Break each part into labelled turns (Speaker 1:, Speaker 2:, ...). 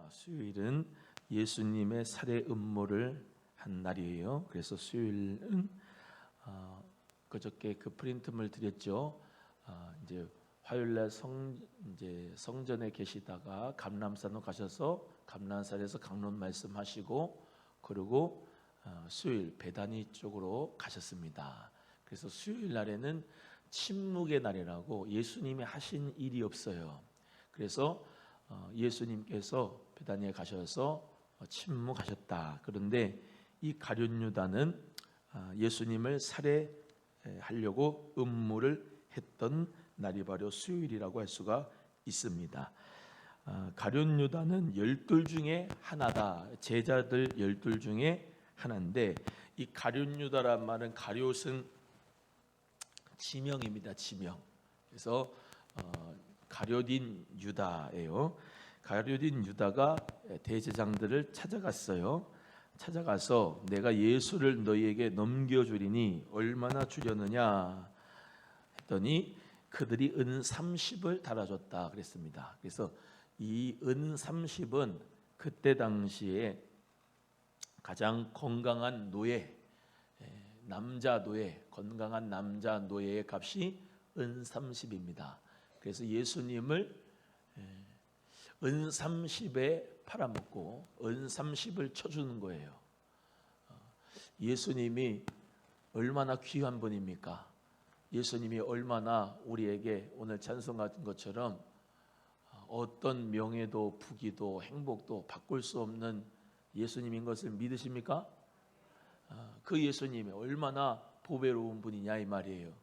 Speaker 1: 수요일은 예수님의 살해 음모를 한 날이에요. 그래서 수요일은 그저께 그 프린트물 드렸죠. 이제 화요일날 성전에 계시다가 감람산으로 가셔서 감람산에서 강론 말씀하시고 그리고 수요일 베다니 쪽으로 가셨습니다. 그래서 수요일 날에는 침묵의 날이라고 예수님이 하신 일이 없어요. 그래서 예수님께서 베다니에 가셔서 침묵하셨다. 그런데 이 가룟 유다는 예수님을 살해하려고 음모를 했던 날이 바로 수요일이라고 할 수가 있습니다. 가룟 유다는 12 중에 하나다. 제자들 12 중에 하나인데 이 가룟 유다란 말은 가룟은 지명입니다. 지명. 그래서 가룟인 유다예요. 가룟인 유다가 대제장들을 찾아갔어요. 찾아가서 내가 예수를 너희에게 넘겨주리니 얼마나 주려느냐 했더니 그들이 은 30을 달아줬다 그랬습니다. 그래서 이 은 30은 그때 당시에 가장 건강한 노예, 남자 노예, 건강한 남자 노예의 값이 은 30입니다. 그래서 예수님을 은 30에 팔아먹고 은 30을 쳐주는 거예요. 예수님이 얼마나 귀한 분입니까? 예수님이 얼마나 우리에게 오늘 찬송 같은 것처럼 어떤 명예도 부귀도 행복도 바꿀 수 없는 예수님인 것을 믿으십니까? 그 예수님이 얼마나 보배로운 분이냐 이 말이에요.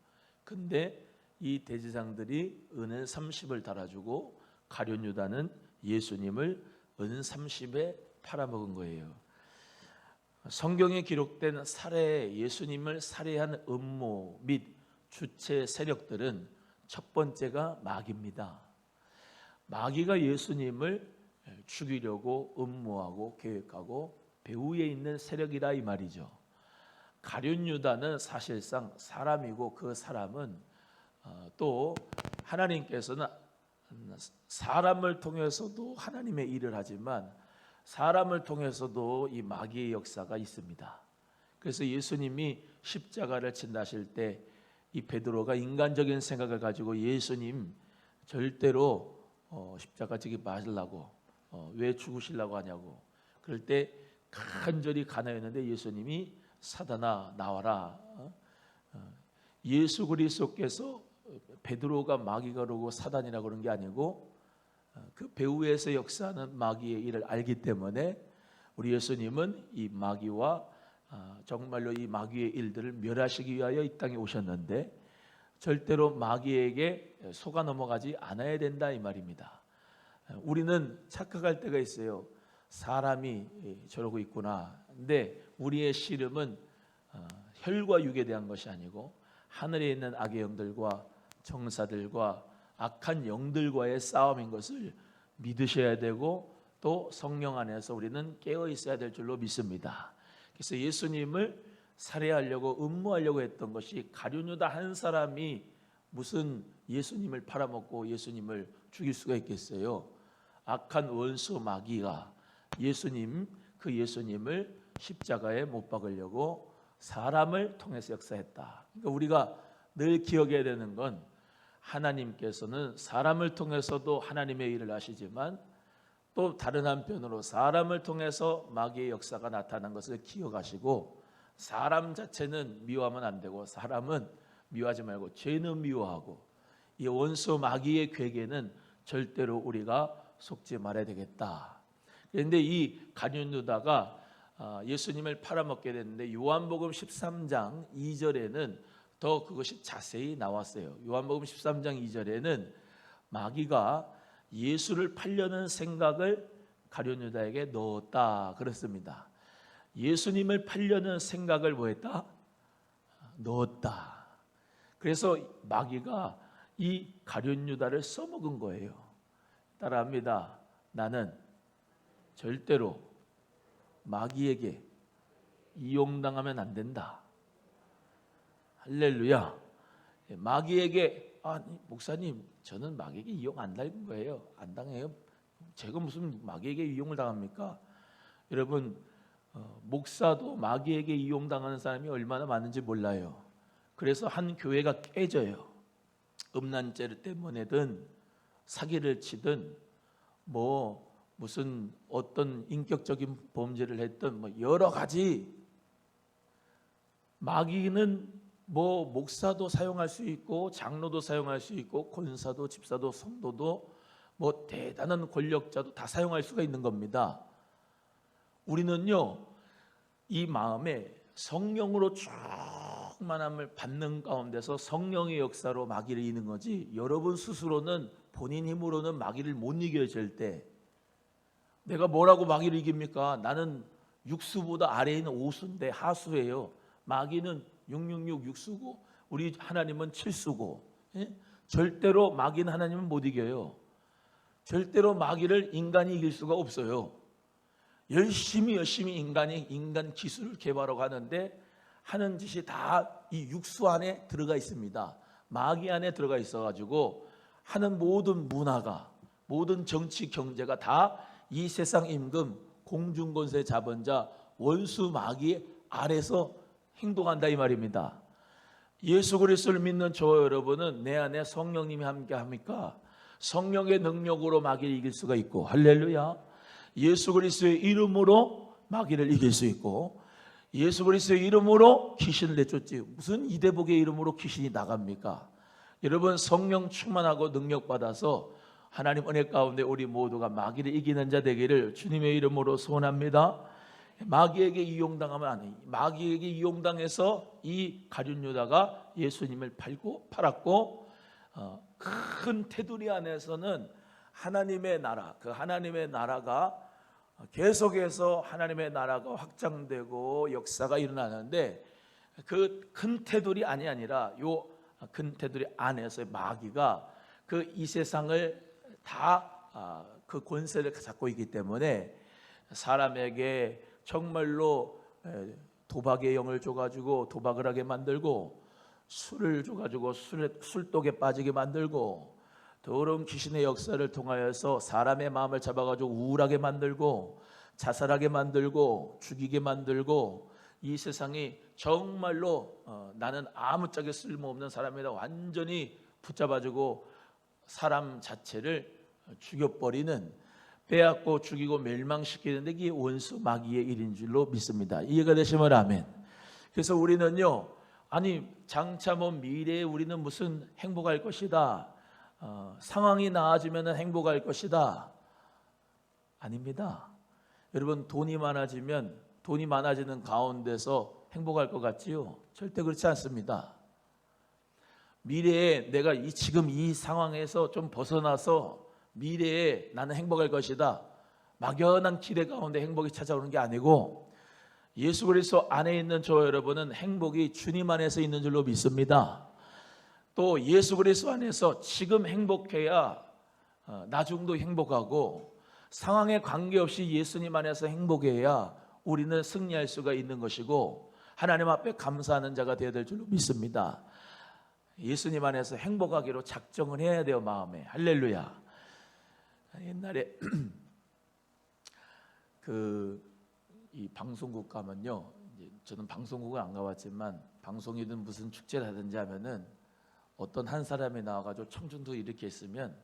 Speaker 1: 근데 이 대제사장들이 은을 30을 달아주고 가룟 유다는 예수님을 은 30에 팔아먹은 거예요. 성경에 기록된 예수님을 살해한 음모 및 주체 세력들은 첫 번째가 마귀입니다. 마귀가 예수님을 죽이려고 음모하고 계획하고 배후에 있는 세력이라 이 말이죠. 가룟 유다는 사실상 사람이고 그 사람은 또 하나님께서는 사람을 통해서도 하나님의 일을 하지만 사람을 통해서도 이 마귀의 역사가 있습니다. 그래서 예수님이 십자가를 진다실 때 이 베드로가 인간적인 생각을 가지고 예수님 절대로 십자가 지기 마시려고 왜 죽으시려고 하냐고 그럴 때 간절히 간하였는데 예수님이 사단아 나와라. 예수 그리스도께서 베드로가 마귀가 그러고 사단이라고 그런 게 아니고 그 배후에서 역사하는 마귀의 일을 알기 때문에 우리 예수님은 이 마귀와 정말로 이 마귀의 일들을 멸하시기 위하여 이 땅에 오셨는데 절대로 마귀에게 속아 넘어가지 않아야 된다 이 말입니다. 우리는 착각할 때가 있어요. 사람이 저러고 있구나. 근데 우리의 씨름은 혈과 육에 대한 것이 아니고 하늘에 있는 악의 영들과 정사들과 악한 영들과의 싸움인 것을 믿으셔야 되고 또 성령 안에서 우리는 깨어 있어야 될 줄로 믿습니다. 그래서 예수님을 살해하려고 음모하려고 했던 것이 가룟 유다 한 사람이 무슨 예수님을 팔아먹고 예수님을 죽일 수가 있겠어요. 악한 원수 마귀가 그 예수님을 십자가에 못 박으려고 사람을 통해서 역사했다. 그러니까 우리가 늘 기억해야 되는 건 하나님께서는 사람을 통해서도 하나님의 일을 하시지만 또 다른 한편으로 사람을 통해서 마귀의 역사가 나타난 것을 기억하시고 사람 자체는 미워하면 안 되고 사람은 미워하지 말고 죄는 미워하고 이 원수 마귀의 괴계는 절대로 우리가 속지 말아야 되겠다. 그런데 이 가룟 유다가 예수님을 팔아먹게 됐는데 요한복음 13장 2절에는 더 그것이 자세히 나왔어요. 요한복음 13장 2절에는 마귀가 예수를 팔려는 생각을 가룟 유다에게 넣었다 그렇습니다. 예수님을 팔려는 생각을 뭐했다? 넣었다. 그래서 마귀가 이 가룟 유다를 써먹은 거예요. 따라합니다. 나는 절대로 마귀에게 이용당하면 안 된다. 할렐루야. 마귀에게 목사님 저는 마귀에게 이용 안 당한 거예요. 안 당해요. 제가 무슨 마귀에게 이용을 당합니까? 여러분, 목사도 마귀에게 이용당하는 사람이 얼마나 많은지 몰라요. 그래서 한 교회가 깨져요. 음란죄 때문에든 사기를 치든 뭐 무슨 어떤 인격적인 범죄를 했든 뭐 여러 가지. 마귀는 뭐 목사도 사용할 수 있고 장로도 사용할 수 있고 권사도 집사도 성도도 뭐 대단한 권력자도 다 사용할 수가 있는 겁니다. 우리는요, 이 마음에 성령으로 충만함을 받는 가운데서 성령의 역사로 마귀를 이기는 거지, 여러분 스스로는 본인 힘으로는 마귀를 못 이겨요. 절대. 내가 뭐라고 마귀를 이깁니까? 나는 육수보다 아래에 있는 오수인데 하수예요. 마귀는 666 육수고 우리 하나님은 칠수고. 예? 절대로 마귀는 하나님은 못 이겨요. 절대로 마귀를 인간이 이길 수가 없어요. 열심히 인간 기술을 개발하고 하는데 하는 짓이 다 이 육수 안에 들어가 있습니다. 마귀 안에 들어가 있어가지고 하는 모든 문화가, 모든 정치 경제가 다 이 세상 임금, 공중권세 자본자, 원수 마귀 아래서 행동한다 이 말입니다. 예수 그리스도를 믿는 저 여러분은 내 안에 성령님이 함께 합니까? 성령의 능력으로 마귀를 이길 수가 있고, 할렐루야. 예수 그리스도의 이름으로 마귀를 이길 수 있고, 예수 그리스도의 이름으로 귀신을 내쫓지. 무슨 이대복의 이름으로 귀신이 나갑니까? 여러분, 성령 충만하고 능력 받아서 하나님 은혜 가운데 우리 모두가 마귀를 이기는 자 되기를 주님의 이름으로 소원합니다. 마귀에게 이용당하면 안 해. 마귀에게 이용당해서 이 가룟 유다가 예수님을 팔았고, 큰 테두리 안에서는 하나님의 나라, 그 하나님의 나라가 계속해서 하나님의 나라가 확장되고 역사가 일어나는데, 그 큰 테두리 안이 아니라 요 큰 테두리 안에서 마귀가 그 이 세상을 다 그 권세를 잡고 있기 때문에 사람에게 정말로 도박의 영을 줘가지고 도박을 하게 만들고, 술을 줘가지고 술독에 빠지게 만들고, 더러운 귀신의 역사를 통하여서 사람의 마음을 잡아가지고 우울하게 만들고 자살하게 만들고 죽이게 만들고, 이 세상이 정말로 나는 아무짝에 쓸모없는 사람이다 완전히 붙잡아주고 사람 자체를 죽여버리는, 빼앗고 죽이고 멸망시키는데 이게 원수 마귀의 일인 줄로 믿습니다. 이해가 되시면 아멘. 그래서 우리는요, 아니 장차 뭐 미래에 우리는 무슨 행복할 것이다, 상황이 나아지면 행복할 것이다, 아닙니다. 여러분, 돈이 많아지는 가운데서 행복할 것 같지요? 절대 그렇지 않습니다. 미래에 내가 지금 이 상황에서 좀 벗어나서 미래에 나는 행복할 것이다, 막연한 기대 가운데 행복이 찾아오는 게 아니고, 예수 그리스도 안에 있는 저 여러분은 행복이 주님 안에서 있는 줄로 믿습니다. 또 예수 그리스도 안에서 지금 행복해야 나중도 행복하고, 상황에 관계없이 예수님 안에서 행복해야 우리는 승리할 수가 있는 것이고 하나님 앞에 감사하는 자가 되어야 될 줄로 믿습니다. 예수님 안에서 행복하기로 작정을 해야 돼요, 마음에. 할렐루야. 옛날에 이 방송국 가면요, 저는 방송국을 안 가봤지만 방송이든 무슨 축제를 하든지 하면은 어떤 한 사람이 나와가지고 청중도 이렇게 있으면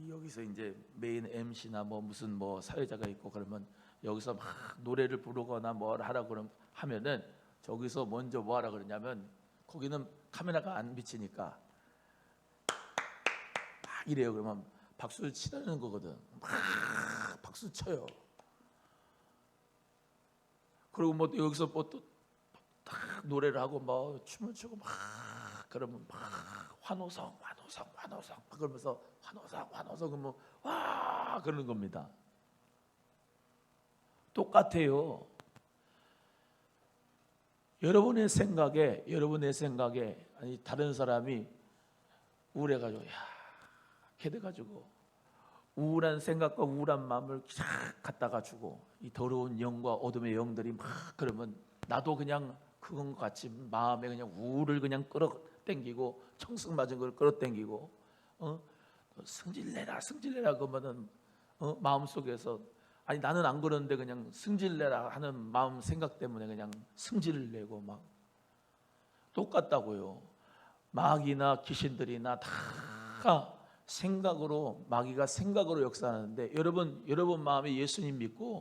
Speaker 1: 여기서 이제 메인 MC나 뭐 무슨 뭐 사회자가 있고 그러면 여기서 막 노래를 부르거나 뭘 하라고 하면은 저기서 먼저 뭐 하라 그러냐면, 거기는 카메라가 안 비치니까 막 이래요. 그러면 박수를 치라는 거거든. 막 박수 쳐요. 그리고 뭐 여기서 뭐 또 노래를 하고 뭐 춤을 추고 막 그러면 막 환호성 그러면서 환호성 그러면 와 그러는 겁니다. 똑같아요. 여러분의 생각에 아니 다른 사람이 우울해가지고 이렇게 돼가지고 우울한 생각과 우울한 마음을 싹 갖다가 주고, 이 더러운 영과 어둠의 영들이 막 그러면 나도 그냥 그건 것 같이 마음에 그냥 우울을 그냥 끌어당기고 청승 맞은 걸 끌어당기고 승질내라 그러면은 마음속에서 아니 나는 안 그러는데 그냥 승질내라 하는 마음 생각 때문에 그냥 승질을 내고 막 똑같다고요. 마귀나 귀신들이나 다 생각으로 마귀가 생각으로 역사하는데 여러분 마음에 예수님 믿고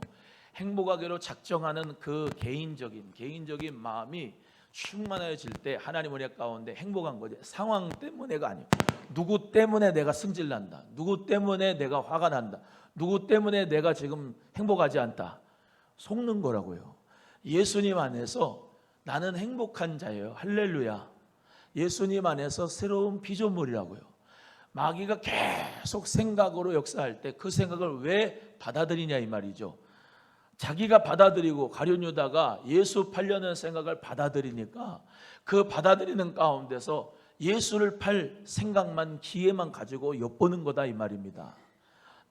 Speaker 1: 행복하기로 작정하는 그 개인적인 마음이 충만해질 때 하나님 은혜 가운데 행복한 거지. 상황 때문에가 아니고 누구 때문에 내가 승질난다, 누구 때문에 내가 화가 난다, 누구 때문에 내가 지금 행복하지 않다, 속는 거라고요. 예수님 안에서 나는 행복한 자예요. 할렐루야. 예수님 안에서 새로운 피조물이라고요. 마귀가 계속 생각으로 역사할 때 그 생각을 왜 받아들이냐 이 말이죠. 자기가 받아들이고 가룟 유다가 예수 팔려는 생각을 받아들이니까 그 받아들이는 가운데서 예수를 팔 생각만 기회만 가지고 엿보는 거다 이 말입니다.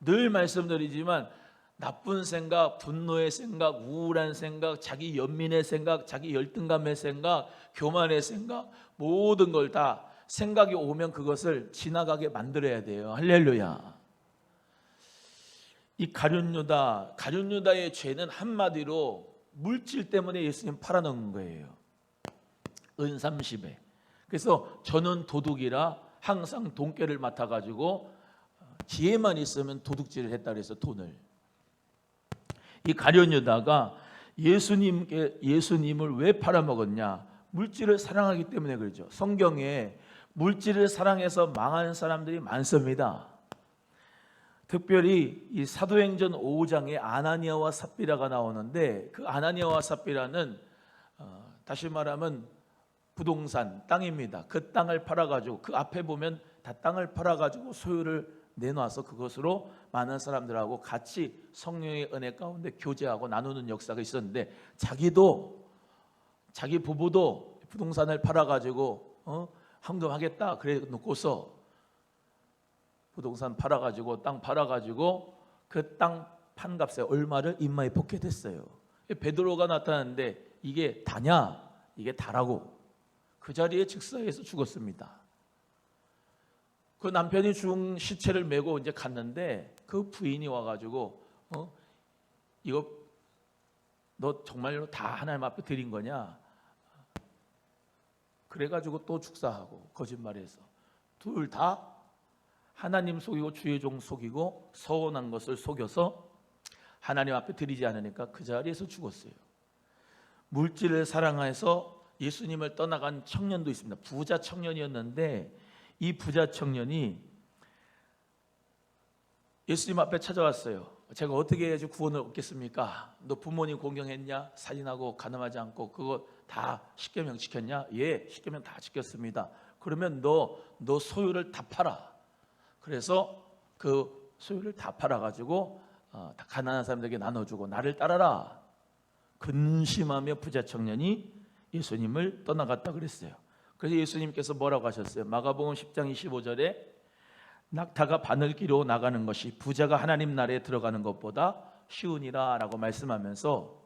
Speaker 1: 늘 말씀드리지만 나쁜 생각, 분노의 생각, 우울한 생각, 자기 연민의 생각, 자기 열등감의 생각, 교만의 생각, 모든 걸 다 생각이 오면 그것을 지나가게 만들어야 돼요. 할렐루야. 이 가룟 유다의 죄는 한마디로 물질 때문에 예수님 팔아넘은 거예요. 은 30에. 그래서 저는 도둑이라 항상 돈깨를 맡아가지고 기회만 있으면 도둑질을 했다 그래서 돈을. 이 가룟 유다가 예수님을 왜 팔아먹었냐? 물질을 사랑하기 때문에 그러죠. 성경에 물질을 사랑해서 망한 사람들이 많습니다. 특별히 이 사도행전 5장에 아나니아와 삽비라가 나오는데 그 아나니아와 삽비라는 다시 말하면 부동산 땅입니다. 그 땅을 팔아가지고 그 앞에 보면 다 땅을 팔아가지고 소유를 내놔서 그것으로 많은 사람들하고 같이 성령의 은혜 가운데 교제하고 나누는 역사가 있었는데 자기 부부도 부동산을 팔아가지고 헌금하겠다 그래 놓고서 부동산 팔아가지고 땅 팔아가지고 그 땅 판값에 얼마를 임마에 포켓했어요. 베드로가 나타났는데 이게 다냐? 이게 다라고 그 자리에 즉사해서 죽었습니다. 그 남편이 죽은 시체를 메고 이제 갔는데 그 부인이 와가지고 이거 너 정말로 다 하나님 앞에 드린 거냐? 그래가지고 또 축사하고 거짓말해서 둘 다 하나님 속이고 주의 종 속이고 서운한 것을 속여서 하나님 앞에 드리지 않으니까 그 자리에서 죽었어요. 물질을 사랑해서 예수님을 떠나간 청년도 있습니다. 부자 청년이었는데 이 부자 청년이 예수님 앞에 찾아왔어요. 제가 어떻게 해야지 구원을 얻겠습니까? 너 부모님 공경했냐? 살인하고 가늠하지 않고 그거 다 십계명 지켰냐? 예, 십계명 다 지켰습니다. 그러면 너 소유를 다 팔아. 그래서 그 소유를 다 팔아가지고 다 가난한 사람들에게 나눠주고 나를 따라라. 근심하며 부자 청년이 예수님을 떠나갔다 그랬어요. 그래서 예수님께서 뭐라고 하셨어요? 마가복음 10장 25절에 낙타가 바늘 끼로 나가는 것이 부자가 하나님 나라에 들어가는 것보다 쉬우니라 라고 말씀하면서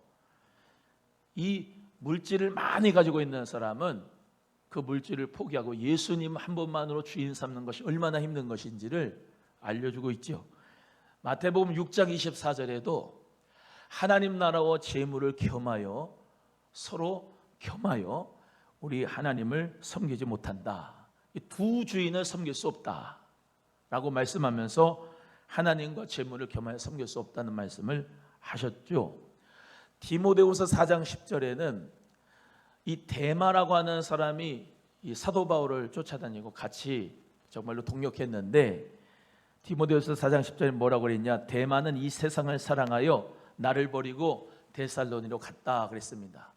Speaker 1: 이 물질을 많이 가지고 있는 사람은 그 물질을 포기하고 예수님 한 번만으로 주인 삼는 것이 얼마나 힘든 것인지를 알려주고 있죠. 마태복음 6장 24절에도 하나님 나라와 재물을 겸하여 서로 겸하여 우리 하나님을 섬기지 못한다. 이 두 주인을 섬길 수 없다 라고 말씀하면서 하나님과 재물을 겸하여 섬길 수 없다는 말씀을 하셨죠. 디모데후서 4장 10절에는 이 데마라고 하는 사람이 이 사도 바울을 쫓아다니고 같이 정말로 동역했는데 디모데후서 4장 10절에 뭐라고 그랬냐? 데마는 이 세상을 사랑하여 나를 버리고 데살로니로 갔다 그랬습니다.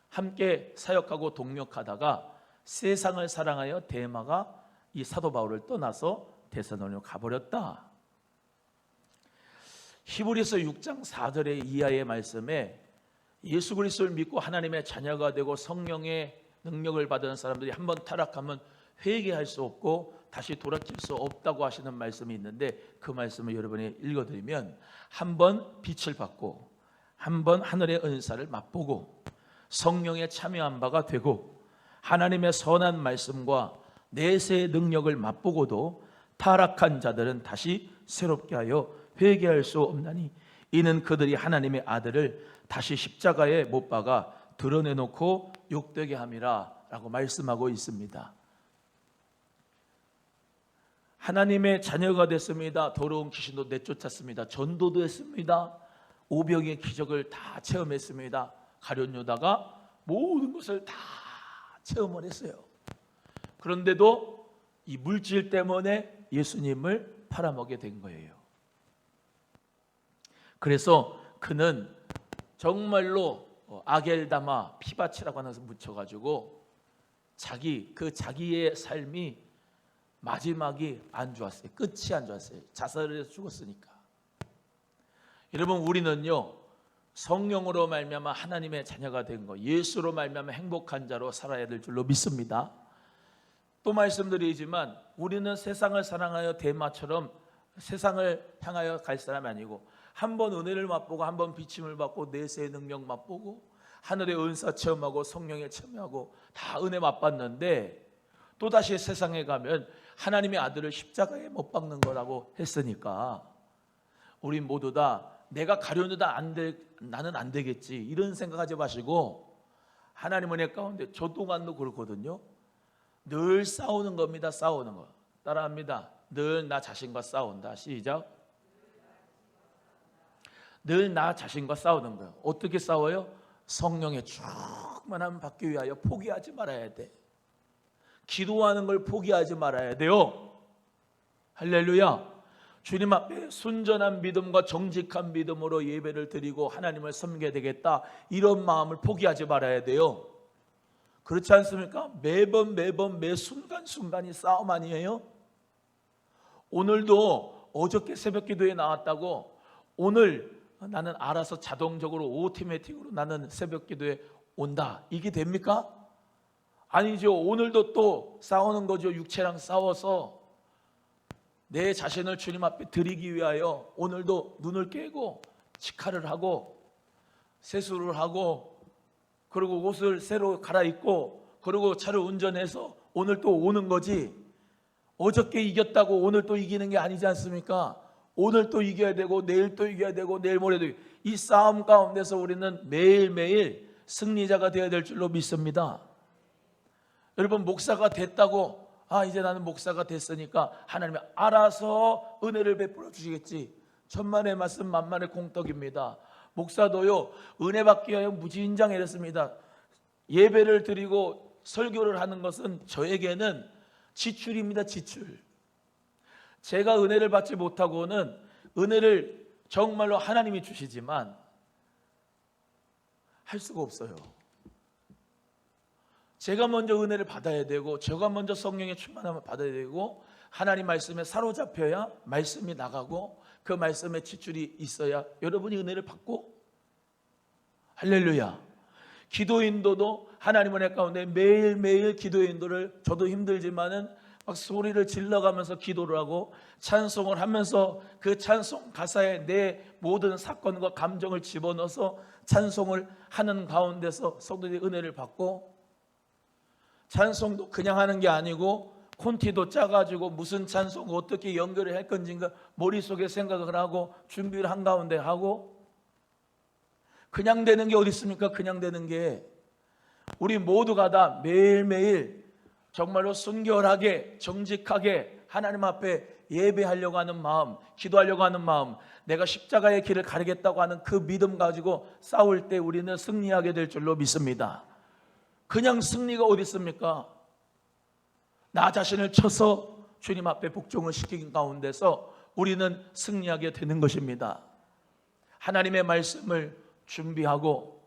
Speaker 1: 함께 사역하고 동역하다가 세상을 사랑하여 데마가 이 사도 바울을 떠나서 데살로니로 가버렸다. 히브리서 6장 4절의 이하의 말씀에 예수 그리스도를 믿고 하나님의 자녀가 되고 성령의 능력을 받은 사람들이 한번 타락하면 회개할 수 없고 다시 돌아칠 수 없다고 하시는 말씀이 있는데 그 말씀을 여러분이 읽어드리면 한번 빛을 받고 한번 하늘의 은사를 맛보고 성령에 참여한 바가 되고 하나님의 선한 말씀과 내세의 능력을 맛보고도 타락한 자들은 다시 새롭게 하여 회개할 수 없나니 이는 그들이 하나님의 아들을 다시 십자가에 못 박아 드러내놓고 욕되게 함이라 라고 말씀하고 있습니다. 하나님의 자녀가 됐습니다. 더러운 귀신도 내쫓았습니다. 전도도 했습니다. 오병의 기적을 다 체험했습니다. 가룟 유다가 모든 것을 다 체험을 했어요. 그런데도 이 물질 때문에 예수님을 팔아먹게 된 거예요. 그래서 그는 정말로 아겔다마 피바치라고 하는 것을 묻혀가지고 자기의 삶이 마지막이 안 좋았어요. 끝이 안 좋았어요. 자살을 해서 죽었으니까. 여러분, 우리는요 성령으로 말미암아 하나님의 자녀가 된 거, 예수로 말미암아 행복한 자로 살아야 될 줄로 믿습니다. 또 말씀드리지만 우리는 세상을 사랑하여 대마처럼 세상을 향하여 갈 사람이 아니고 한 번 은혜를 맛보고 한 번 비침을 받고 내세의 능력 맛보고 하늘의 은사 체험하고 성령의 체험하고 다 은혜 맛봤는데 또다시 세상에 가면 하나님의 아들을 십자가에 못 박는 거라고 했으니까 우리 모두 다 내가 가려다 나는 안 되겠지 이런 생각하지 마시고 하나님 은혜 가운데 저 동안도 그렇거든요. 늘 싸우는 겁니다. 싸우는 거. 따라합니다. 늘 나 자신과 싸운다. 시작. 늘 나 자신과 싸우는 거예요. 어떻게 싸워요? 성령의 충만함 받기 위하여 포기하지 말아야 돼. 기도하는 걸 포기하지 말아야 돼요. 할렐루야. 주님 앞에 순전한 믿음과 정직한 믿음으로 예배를 드리고 하나님을 섬겨야 되겠다, 이런 마음을 포기하지 말아야 돼요. 그렇지 않습니까? 매번 매 순간순간이 싸움 아니에요? 오늘도 어저께 새벽 기도에 나왔다고 오늘 나는 알아서 자동적으로 오토매틱으로 나는 새벽 기도에 온다, 이게 됩니까? 아니죠. 오늘도 또 싸우는 거죠. 육체랑 싸워서 내 자신을 주님 앞에 드리기 위하여 오늘도 눈을 깨고 치카를 하고 세수를 하고 그리고 옷을 새로 갈아입고 그리고 차를 운전해서 오늘 또 오는 거지. 어저께 이겼다고 오늘 또 이기는 게 아니지 않습니까? 오늘 또 이겨야 되고 내일 또 이겨야 되고 내일 모레도 이 싸움 가운데서 우리는 매일매일 승리자가 되어야 될 줄로 믿습니다. 여러분, 목사가 됐다고 이제 나는 목사가 됐으니까 하나님이 알아서 은혜를 베풀어 주시겠지. 천만의 말씀 만만의 공덕입니다. 목사도요 은혜 받기 위하여 무진장 애렸습니다. 예배를 드리고 설교를 하는 것은 저에게는 지출입니다. 지출. 제가 은혜를 받지 못하고는 은혜를 정말로 하나님이 주시지만 할 수가 없어요. 제가 먼저 은혜를 받아야 되고 제가 먼저 성령의 충만함을 받아야 되고 하나님 말씀에 사로잡혀야 말씀이 나가고 그 말씀에 지출이 있어야 여러분이 은혜를 받고, 할렐루야. 기도 인도도 하나님 은혜 가운데 매일매일 기도 인도를, 저도 힘들지만은 막 소리를 질러가면서 기도를 하고 찬송을 하면서 그 찬송 가사에 내 모든 사건과 감정을 집어넣어서 찬송을 하는 가운데서 성도들이 은혜를 받고, 찬송도 그냥 하는 게 아니고 콘티도 짜가지고 무슨 찬송 어떻게 연결을 할 건지 머릿속에 생각을 하고 준비를 한가운데 하고, 그냥 되는 게 어디 있습니까? 그냥 되는 게. 우리 모두가 다 매일매일 정말로 순결하게 정직하게 하나님 앞에 예배하려고 하는 마음, 기도하려고 하는 마음, 내가 십자가의 길을 가르겠다고 하는 그 믿음 가지고 싸울 때 우리는 승리하게 될 줄로 믿습니다. 그냥 승리가 어디 있습니까? 나 자신을 쳐서 주님 앞에 복종을 시키는 가운데서 우리는 승리하게 되는 것입니다. 하나님의 말씀을 준비하고,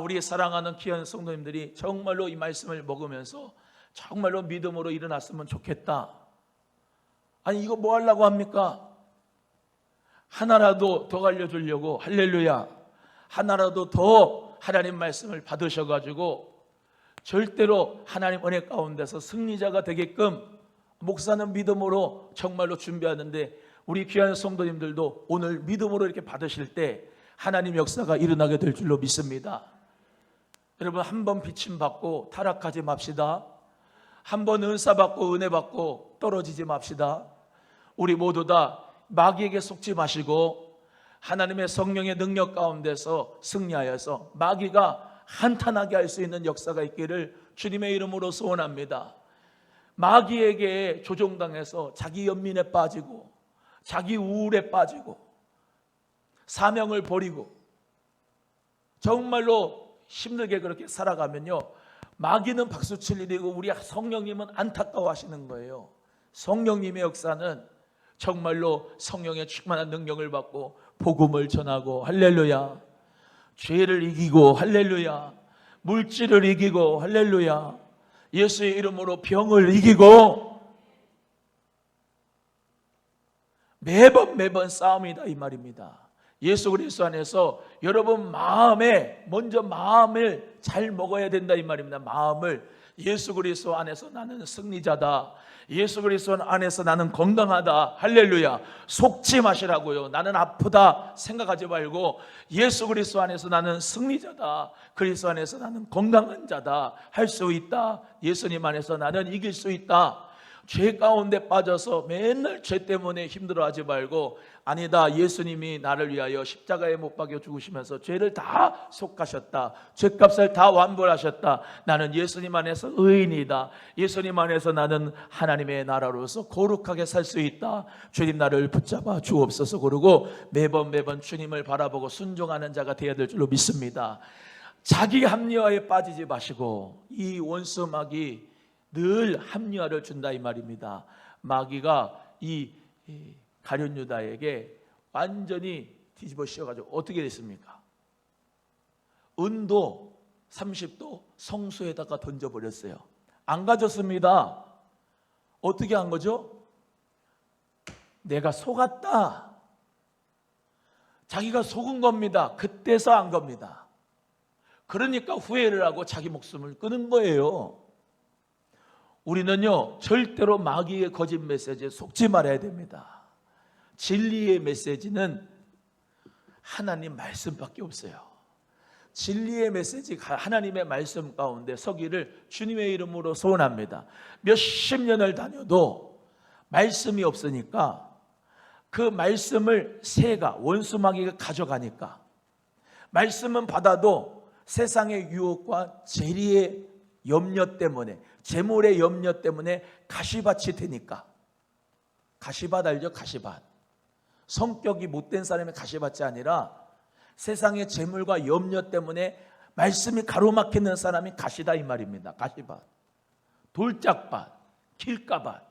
Speaker 1: 우리 사랑하는 귀한 성도님들이 정말로 이 말씀을 먹으면서 정말로 믿음으로 일어났으면 좋겠다. 아니 이거 뭐 하려고 합니까? 하나라도 더 알려주려고, 할렐루야, 하나라도 더 하나님 말씀을 받으셔가지고 절대로 하나님 은혜 가운데서 승리자가 되게끔 목사는 믿음으로 정말로 준비하는데 우리 귀한 성도님들도 오늘 믿음으로 이렇게 받으실 때 하나님 역사가 일어나게 될 줄로 믿습니다. 여러분, 한 번 비침 받고 타락하지 맙시다. 한 번 은사 받고 은혜 받고 떨어지지 맙시다. 우리 모두 다 마귀에게 속지 마시고 하나님의 성령의 능력 가운데서 승리하여서 마귀가 한탄하게 할 수 있는 역사가 있기를 주님의 이름으로 소원합니다. 마귀에게 조종당해서 자기 연민에 빠지고 자기 우울에 빠지고 사명을 버리고 정말로 힘들게 그렇게 살아가면요, 마귀는 박수칠 일이고 우리 성령님은 안타까워하시는 거예요. 성령님의 역사는 정말로 성령의 충만한 능력을 받고 복음을 전하고, 할렐루야, 죄를 이기고, 할렐루야, 물질을 이기고, 할렐루야, 예수의 이름으로 병을 이기고, 매번 싸움이다 이 말입니다. 예수 그리스도 안에서 여러분 먼저 마음을 잘 먹어야 된다 이 말입니다. 마음을, 예수 그리스도 안에서 나는 승리자다, 예수 그리스도 안에서 나는 건강하다, 할렐루야. 속지 마시라고요. 나는 아프다 생각하지 말고 예수 그리스도 안에서 나는 승리자다, 그리스도 안에서 나는 건강한 자다, 할 수 있다, 예수님 안에서 나는 이길 수 있다. 죄 가운데 빠져서 맨날 죄 때문에 힘들어하지 말고, 아니다, 예수님이 나를 위하여 십자가에 못 박여 죽으시면서 죄를 다 속하셨다, 죄값을 다 완불하셨다, 나는 예수님 안에서 의인이다, 예수님 안에서 나는 하나님의 나라로서 거룩하게 살 수 있다, 주님 나를 붙잡아 주옵소서. 그러고 매번 주님을 바라보고 순종하는 자가 되어야 될 줄로 믿습니다. 자기 합리화에 빠지지 마시고, 이 원수 마귀 늘 합리화를 준다 이 말입니다. 마귀가 이 가룟 유다에게 완전히 뒤집어 씌워가지고 어떻게 됐습니까? 은도 30도 성소에다가 던져버렸어요. 안 가졌습니다. 어떻게 한 거죠? 내가 속았다, 자기가 속은 겁니다. 그때서 안 겁니다. 그러니까 후회를 하고 자기 목숨을 끊은 거예요. 우리는요, 절대로 마귀의 거짓 메시지에 속지 말아야 됩니다. 진리의 메시지는 하나님 말씀밖에 없어요. 진리의 메시지가 하나님의 말씀 가운데 서기를 주님의 이름으로 소원합니다. 몇십 년을 다녀도 말씀이 없으니까 그 말씀을 새가, 원수 마귀가 가져가니까, 말씀은 받아도 세상의 유혹과 재리의 염려 때문에, 재물의 염려 때문에 가시밭이 되니까. 가시밭 알죠? 가시밭. 성격이 못된 사람의 가시밭이 아니라 세상의 재물과 염려 때문에 말씀이 가로막히는 사람이 가시다 이 말입니다. 가시밭, 돌짝밭, 길가밭,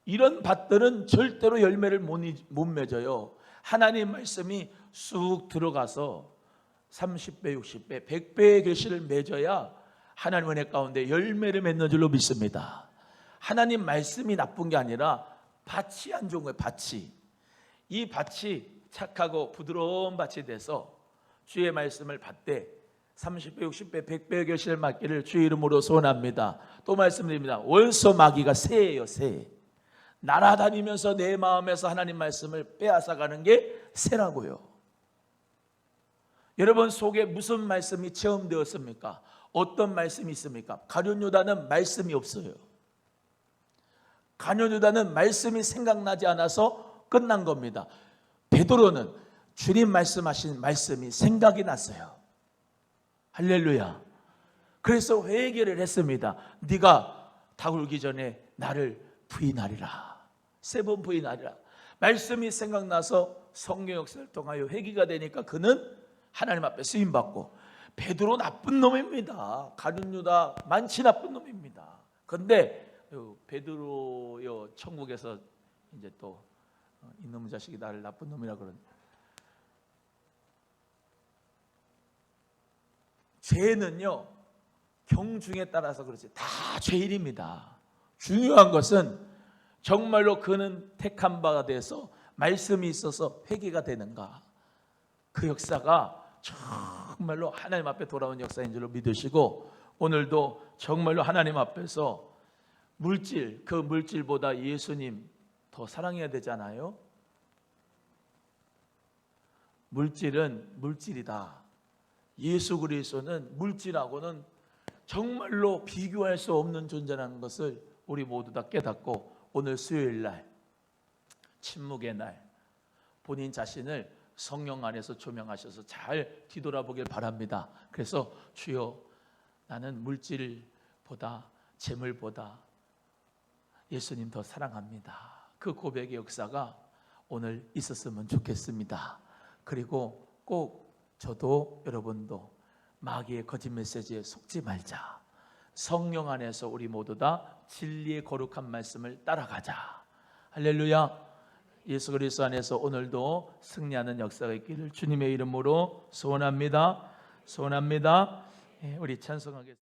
Speaker 1: 이런 밭들은 절대로 열매를 못 맺어요. 하나님 말씀이 쑥 들어가서 30배, 60배, 100배의 결실을 맺어야 하나님 은혜 가운데 열매를 맺는 줄로 믿습니다. 하나님 말씀이 나쁜 게 아니라 밭이 안 좋은 거예요. 밭이. 이 밭이 착하고 부드러운 밭이 돼서 주의 말씀을 받되 30배, 60배, 100배의 결실을 맺기를 주의 이름으로 소원합니다. 또 말씀드립니다. 원수 마귀가 새예요. 새. 날아다니면서 내 마음에서 하나님 말씀을 빼앗아가는 게 새라고요. 여러분 속에 무슨 말씀이 체험되었습니까? 어떤 말씀이 있습니까? 가룟 유다는 말씀이 없어요. 가룟 유다는 말씀이 생각나지 않아서 끝난 겁니다. 베드로는 주님 말씀하신 말씀이 생각이 났어요. 할렐루야. 그래서 회개를 했습니다. 네가 다굴기 전에 나를 부인하리라. 3번 부인하리라. 말씀이 생각나서 성령 역사를 통하여 회개가 되니까 그는 하나님 앞에 쓰임받고, 베드로 나쁜 놈입니다. 가룟 유다 만치 나쁜 놈입니다. 그런데 베드로요, 천국에서 이제 또 이놈의 자식이 나를 나쁜 놈이라 그러는. 죄는요, 경중에 따라서 그렇지 다 죄인입니다. 중요한 것은 정말로 그는 택한 바가 돼서 말씀이 있어서 회개가 되는가. 그 역사가 정말로 하나님 앞에 돌아온 역사인 줄로 믿으시고, 오늘도 정말로 하나님 앞에서 물질, 그 물질보다 예수님 더 사랑해야 되잖아요. 물질은 물질이다. 예수 그리스도는 물질하고는 정말로 비교할 수 없는 존재라는 것을 우리 모두 다 깨닫고, 오늘 수요일 날 침묵의 날, 본인 자신을 성령 안에서 조명하셔서 잘 뒤돌아보길 바랍니다. 그래서 주여, 나는 물질보다 재물보다 예수님 더 사랑합니다. 그 고백의 역사가 오늘 있었으면 좋겠습니다. 그리고 꼭 저도 여러분도 마귀의 거짓 메시지에 속지 말자. 성령 안에서 우리 모두 다 진리의 거룩한 말씀을 따라가자. 할렐루야. 예수 그리스도 안에서 오늘도 승리하는 역사가 있기를 주님의 이름으로 소원합니다. 우리 찬송하겠습니다.